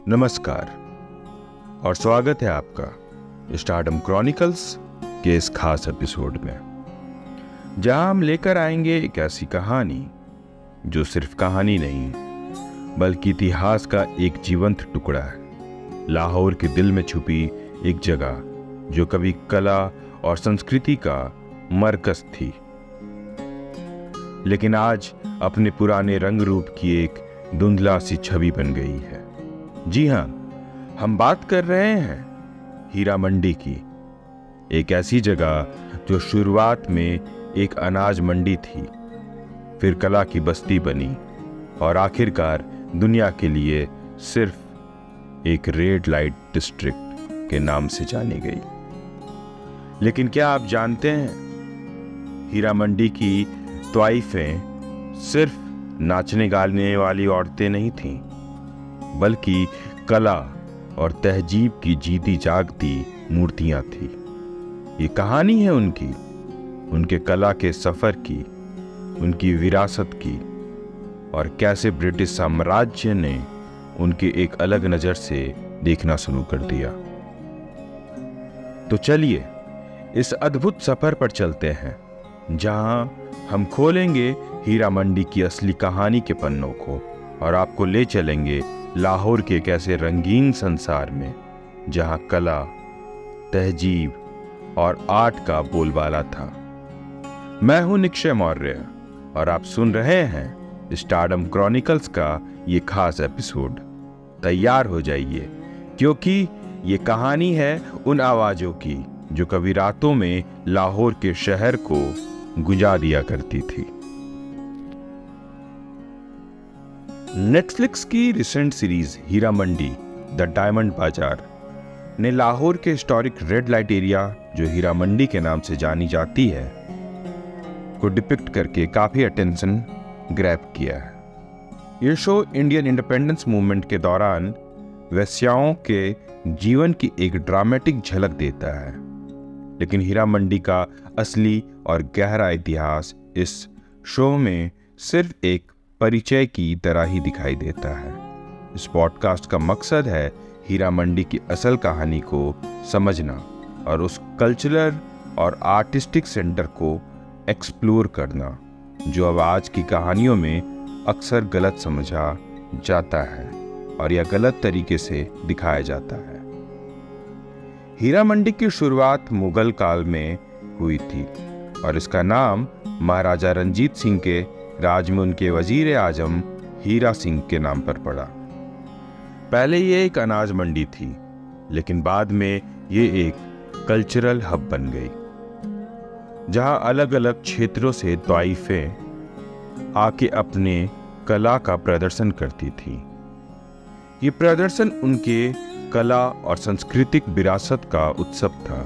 नमस्कार और स्वागत है आपका स्टारडम क्रॉनिकल्स के इस खास एपिसोड में, जहां हम लेकर आएंगे एक ऐसी कहानी जो सिर्फ कहानी नहीं बल्कि इतिहास का एक जीवंत टुकड़ा है। लाहौर के दिल में छुपी एक जगह जो कभी कला और संस्कृति का मरकज थी, लेकिन आज अपने पुराने रंग रूप की एक धुंधला सी छवि बन गई है। जी हां, हम बात कर रहे हैं हीरा मंडी की, एक ऐसी जगह जो शुरुआत में एक अनाज मंडी थी, फिर कला की बस्ती बनी और आखिरकार दुनिया के लिए सिर्फ एक रेड लाइट डिस्ट्रिक्ट के नाम से जानी गई। लेकिन क्या आप जानते हैं, हीरा मंडी की त्वाइफें सिर्फ नाचने गाने वाली औरतें नहीं थीं, बल्कि कला और तहजीब की जीती जागती मूर्तियां थी। ये कहानी है उनके कला के सफर की, उनकी विरासत की, और कैसे ब्रिटिश साम्राज्य ने उनके एक अलग नजर से देखना शुरू कर दिया। तो चलिए इस अद्भुत सफर पर चलते हैं, जहां हम खोलेंगे हीरा मंडी की असली कहानी के पन्नों को और आपको ले चलेंगे लाहौर के एक ऐसे रंगीन संसार में जहां कला, तहजीब और आर्ट का बोलबाला था। मैं हूं निक्षय मौर्य और आप सुन रहे हैं स्टारडम क्रॉनिकल्स का ये खास एपिसोड। तैयार हो जाइए, क्योंकि ये कहानी है उन आवाजों की जो कभी रातों में लाहौर के शहर को गुंजा दिया करती थी। नेटफ्लिक्स की recent series Heeramandi the diamond bazaar ने लाहौर के हिस्टोरिक रेड लाइट एरिया, जो हीरा मंडी के नाम से जानी जाती है, को डिपिक्ट करके काफी अटेंशन ग्रैब किया है। यह शो इंडियन इंडिपेंडेंस मूवमेंट के दौरान वेश्याओं के जीवन की एक ड्रामेटिक झलक देता है, लेकिन हीरा मंडी का असली और गहरा इतिहास इस शो में सिर्फ एक परिचय की तरह ही दिखाई देता है। इस पॉडकास्ट का मकसद है हीरा मंडी की असल कहानी को समझना और उस कल्चरल और आर्टिस्टिक सेंटर को एक्सप्लोर करना जो अब आज की कहानियों में अक्सर गलत समझा जाता है और या गलत तरीके से दिखाया जाता है। हीरा मंडी की शुरुआत मुगल काल में हुई थी और इसका नाम महाराजा रंजीत सिंह के राज में उनके वजीर आजम हीरा सिंह के नाम पर पड़ा। पहले ये एक अनाज मंडी थी, लेकिन बाद में ये एक कल्चरल हब बन गई, जहां अलग अलग क्षेत्रों से त्वाइफें आके अपने कला का प्रदर्शन करती थी। ये प्रदर्शन उनके कला और सांस्कृतिक विरासत का उत्सव था,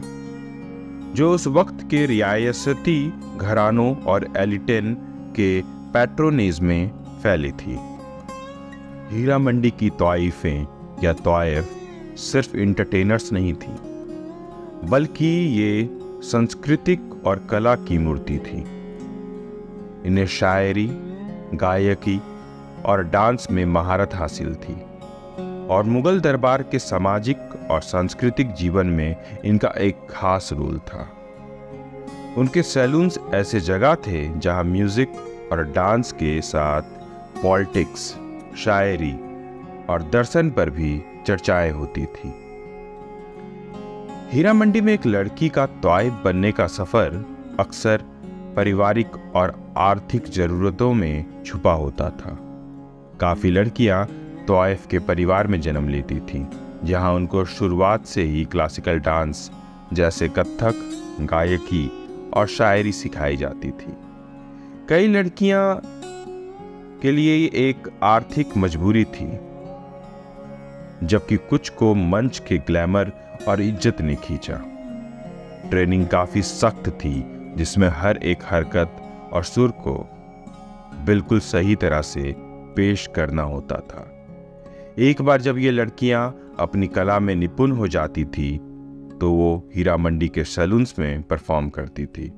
जो उस वक्त के रियासती घरानों और एलिटेन के पैट्रोनेज में फैली थी। हीरा मंडी की त्वाइफें या त्वाइफ सिर्फ इंटरटेनर्स नहीं थी, बल्कि ये सांस्कृतिक और कला की मूर्ति थी। इन्हें शायरी, गायकी और डांस में महारत हासिल थी और मुगल दरबार के सामाजिक और सांस्कृतिक जीवन में इनका एक खास रोल था। उनके सैलून्स ऐसे जगह थे जहां म्यूजिक और डांस के साथ पॉलिटिक्स, शायरी और दर्शन पर भी चर्चाएं होती थी। हीरा मंडी में एक लड़की का त्वाइफ बनने का सफर अक्सर पारिवारिक और आर्थिक जरूरतों में छुपा होता था। काफी लड़कियां त्वाइफ के परिवार में जन्म लेती थीं, जहां उनको शुरुआत से ही क्लासिकल डांस जैसे कथक, गायकी और शायरी सिखाई जाती थी। कई लड़कियां के लिए ये एक आर्थिक मजबूरी थी, जबकि कुछ को मंच के ग्लैमर और इज्जत ने खींचा। ट्रेनिंग काफी सख्त थी, जिसमें हर एक हरकत और सुर को बिल्कुल सही तरह से पेश करना होता था। एक बार जब ये लड़कियां अपनी कला में निपुण हो जाती थी, तो वो हीरा मंडी के सैलून्स में परफॉर्म करती थी।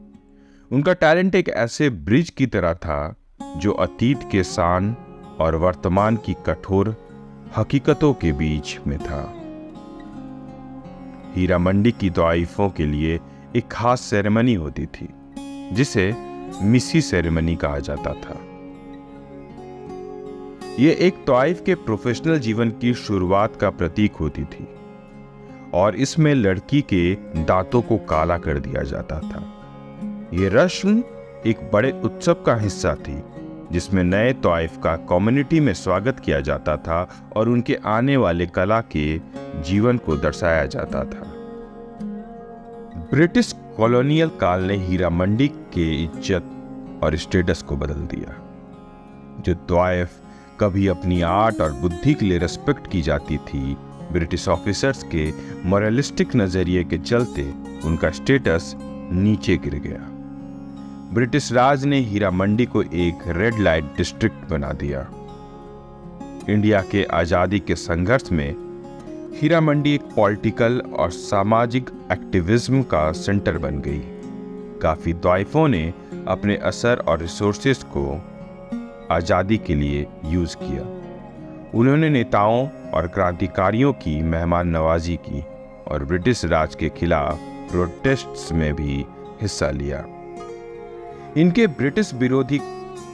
उनका टैलेंट एक ऐसे ब्रिज की तरह था जो अतीत के शान और वर्तमान की कठोर हकीकतों के बीच में था। हीरा मंडी की तवाइफों के लिए एक खास सेरेमनी होती थी जिसे मिसी सेरेमनी कहा जाता था। यह एक तवाइफ के प्रोफेशनल जीवन की शुरुआत का प्रतीक होती थी और इसमें लड़की के दांतों को काला कर दिया जाता था। यह रस्म एक बड़े उत्सव का हिस्सा थी जिसमें नए तवाइफ का कम्युनिटी में स्वागत किया जाता था और उनके आने वाले कला के जीवन को दर्शाया जाता था। ब्रिटिश कॉलोनियल काल ने हीरा मंडी के इज्जत और स्टेटस को बदल दिया। जो तवाइफ कभी अपनी आर्ट और बुद्धि के लिए रेस्पेक्ट की जाती थी, ब्रिटिश ऑफिसर्स के मोरलिस्टिक नजरिए के चलते उनका स्टेटस नीचे गिर गया। ब्रिटिश राज ने हीरा मंडी को एक रेड लाइट डिस्ट्रिक्ट बना दिया। इंडिया के आजादी के संघर्ष में हीरा मंडी एक पॉलिटिकल और सामाजिक एक्टिविज्म का सेंटर बन गई। काफी तवाइफों ने अपने असर और रिसोर्सेस को आजादी के लिए यूज किया। उन्होंने नेताओं और क्रांतिकारियों की मेहमान नवाजी की और ब्रिटिश राज के खिलाफ प्रोटेस्ट्स में भी हिस्सा लिया। इनके ब्रिटिश विरोधी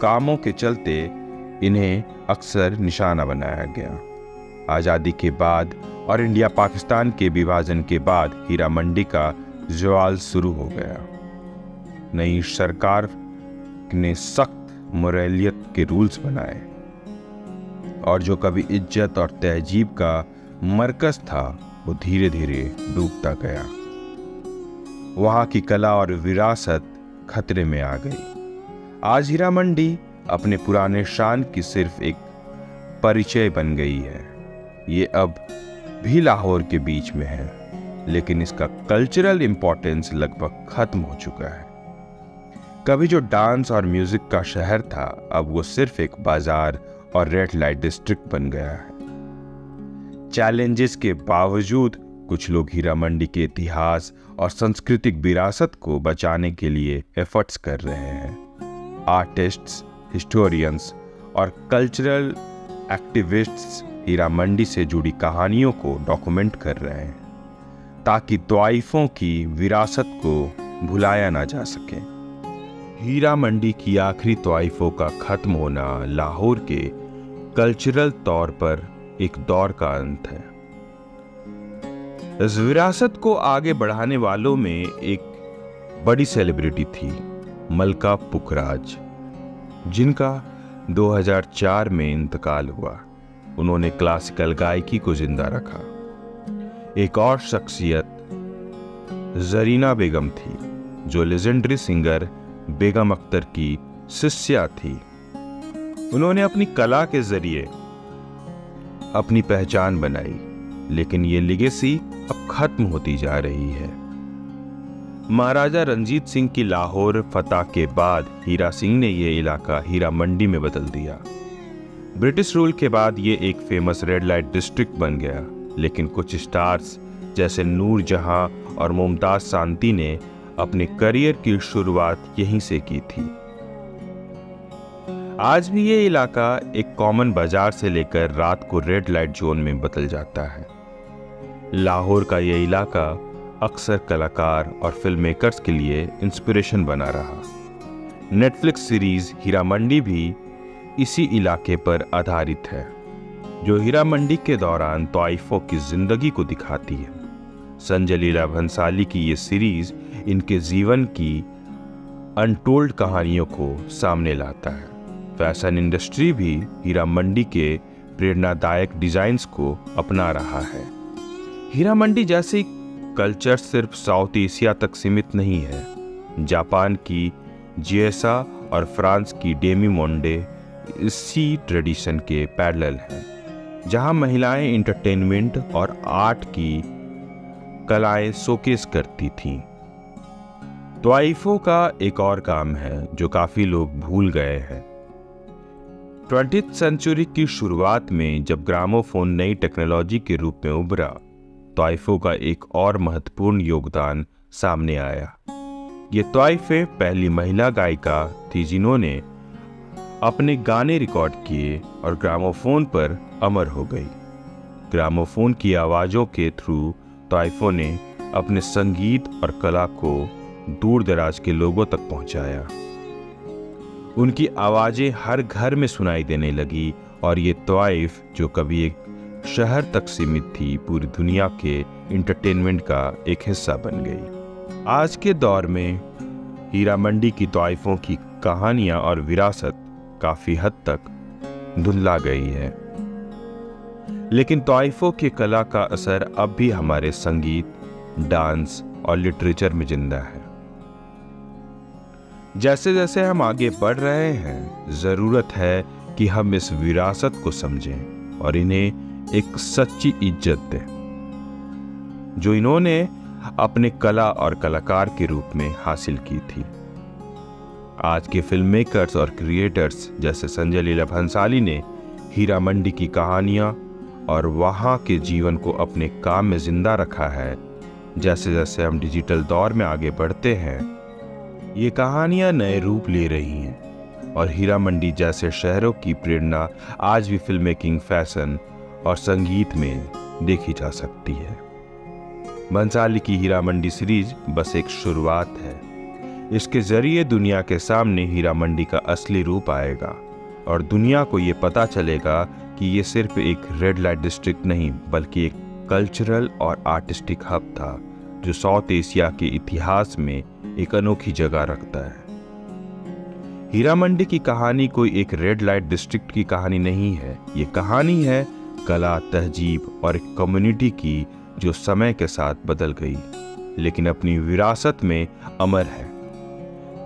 कामों के चलते इन्हें अक्सर निशाना बनाया गया। आजादी के बाद और इंडिया पाकिस्तान के विभाजन के बाद हीरा मंडी का ज़वाल शुरू हो गया। नई सरकार ने सख्त मोरलियत के रूल्स बनाए और जो कभी इज्जत और तहजीब का मरकज था वो धीरे धीरे डूबता गया। वहां की कला और विरासत खतरे में आ गई। आज हीरा मंडी अपने पुराने शान की सिर्फ एक परिचय बन गई है। ये अब भी लाहौर के बीच में है, लेकिन इसका कल्चरल इंपॉर्टेंस लगभग खत्म हो चुका है। कभी जो डांस और म्यूजिक का शहर था, अब वो सिर्फ एक बाजार और रेड लाइट डिस्ट्रिक्ट बन गया है। चैलेंजेस के बावजूद कुछ लोग हीरा मंडी के इतिहास और सांस्कृतिक विरासत को बचाने के लिए एफर्ट्स कर रहे हैं। आर्टिस्ट्स, हिस्टोरियंस और कल्चरल एक्टिविस्ट्स हीरा मंडी से जुड़ी कहानियों को डॉक्यूमेंट कर रहे हैं ताकि तवाइफों की विरासत को भुलाया ना जा सके। हीरा मंडी की आखिरी तवाइफों का खत्म होना लाहौर के कल्चरल तौर पर एक दौर का अंत है। इस विरासत को आगे बढ़ाने वालों में एक बड़ी सेलिब्रिटी थी, मलका पुखराज, जिनका 2004 में इंतकाल हुआ। उन्होंने क्लासिकल गायकी को जिंदा रखा। एक और शख्सियत जरीना बेगम थी, जो लेजेंडरी सिंगर बेगम अख्तर की शिष्या थी। उन्होंने अपनी कला के जरिए अपनी पहचान बनाई, लेकिन ये लिगेसी अब खत्म होती जा रही है। महाराजा रंजीत सिंह की लाहौर फतह के बाद हीरा सिंह ने यह इलाका हीरा मंडी में बदल दिया। ब्रिटिश रूल के बाद ये एक फेमस रेड लाइट डिस्ट्रिक्ट बन गया, लेकिन कुछ स्टार्स जैसे नूर जहां और मुमताज सांती ने अपने करियर की शुरुआत यहीं से की थी। आज भी ये इलाका एक कॉमन बाजार से लेकर रात को रेड लाइट जोन में बदल जाता है। लाहौर का यह इलाका अक्सर कलाकार और फिल्म मेकर्स के लिए इंस्पिरेशन बना रहा। नेटफ्लिक्स सीरीज हीरा मंडी भी इसी इलाके पर आधारित है, जो हीरा मंडी के दौरान तवाइफों की जिंदगी को दिखाती है। संजय लीला भंसाली की ये सीरीज इनके जीवन की अनटोल्ड कहानियों को सामने लाता है। फैशन इंडस्ट्री भी हीरा मंडी के प्रेरणादायक डिजाइन्स को अपना रहा है। हीरा मंडी जैसी कल्चर सिर्फ साउथ एशिया तक सीमित नहीं है। जापान की जिएसा और फ्रांस की डेमी मोंडे इसी ट्रेडिशन के पैरेलल हैं, जहां महिलाएं एंटरटेनमेंट और आर्ट की कलाएं शोकेस करती थीं। तवाइफों का एक और काम है जो काफी लोग भूल गए हैं। 20th सेंचुरी की शुरुआत में जब ग्रामोफोन नई टेक्नोलॉजी के रूप में उभरा, तवाइफों का एक और महत्वपूर्ण योगदान सामने आया। ये तवाइफें पहली महिला गायिका थी जिन्होंने अपने गाने रिकॉर्ड किए और ग्रामोफोन पर अमर हो गई। ग्रामोफोन की आवाज़ों के थ्रू तोइफों ने अपने संगीत और कला को दूर दराज के लोगों तक पहुंचाया। उनकी आवाज़ें हर घर में सुनाई देने लगी और ये तोइफ जो कभी एक शहर तक सीमित थी, पूरी दुनिया के इंटरटेनमेंट का एक हिस्सा बन गई। आज के दौर में हीरा मंडी की तोइफों की कहानियां और विरासत काफ़ी हद तक धुंधला गई है, लेकिन तोइफों की कला का असर अब भी हमारे संगीत, डांस और लिटरेचर में जिंदा है। जैसे जैसे हम आगे बढ़ रहे हैं, ज़रूरत है कि हम इस विरासत को समझें और इन्हें एक सच्ची इज्जत दें जो इन्होंने अपने कला और कलाकार के रूप में हासिल की थी। आज के फिल्म मेकर्स और क्रिएटर्स जैसे संजय लीला भंसाली ने हीरा मंडी की कहानियां और वहां के जीवन को अपने काम में जिंदा रखा है। जैसे जैसे हम डिजिटल दौर में आगे बढ़ते हैं, ये कहानियां नए रूप ले रही हैं और हीरा मंडी जैसे शहरों की प्रेरणा आज भी फिल्म मेकिंग, फैशन और संगीत में देखी जा सकती है। भंसाली की हीरा मंडी सीरीज बस एक शुरुआत है। इसके जरिए दुनिया के सामने हीरा मंडी का असली रूप आएगा और दुनिया को ये पता चलेगा कि ये सिर्फ एक रेड लाइट डिस्ट्रिक्ट नहीं, बल्कि एक कल्चरल और आर्टिस्टिक हब था जो साउथ एशिया के इतिहास में एक अनोखी जगह रखता है। हीरा मंडी की कहानी कोई एक रेड लाइट डिस्ट्रिक्ट की कहानी नहीं है। ये कहानी है कला, तहजीब और एक कम्युनिटी की जो समय के साथ बदल गई, लेकिन अपनी विरासत में अमर है।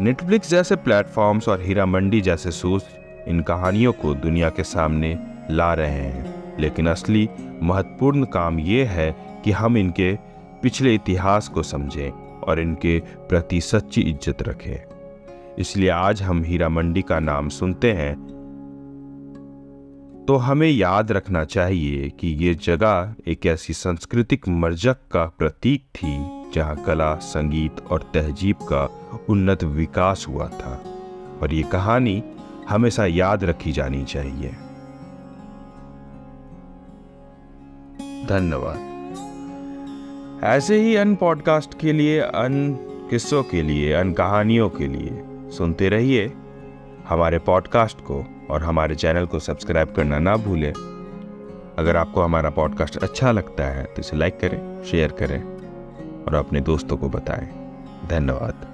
नेटफ्लिक्स जैसे प्लेटफॉर्म्स और हीरा मंडी जैसे शोज इन कहानियों को दुनिया के सामने ला रहे हैं, लेकिन असली महत्वपूर्ण काम ये है कि हम इनके पिछले इतिहास को समझें और इनके प्रति सच्ची इज्जत रखें। इसलिए आज हम हीरा मंडी का नाम सुनते हैं तो हमें याद रखना चाहिए कि ये जगह एक ऐसी सांस्कृतिक मरजक का प्रतीक थी जहां कला, संगीत और तहजीब का उन्नत विकास हुआ था, और ये कहानी हमेशा याद रखी जानी चाहिए। धन्यवाद। ऐसे ही अन्य पॉडकास्ट के लिए, अन्य किस्सों के लिए, अन्य कहानियों के लिए सुनते रहिए हमारे पॉडकास्ट को और हमारे चैनल को सब्सक्राइब करना ना भूलें। अगर आपको हमारा पॉडकास्ट अच्छा लगता है तो इसे लाइक करें, शेयर करें और अपने दोस्तों को बताएं। धन्यवाद।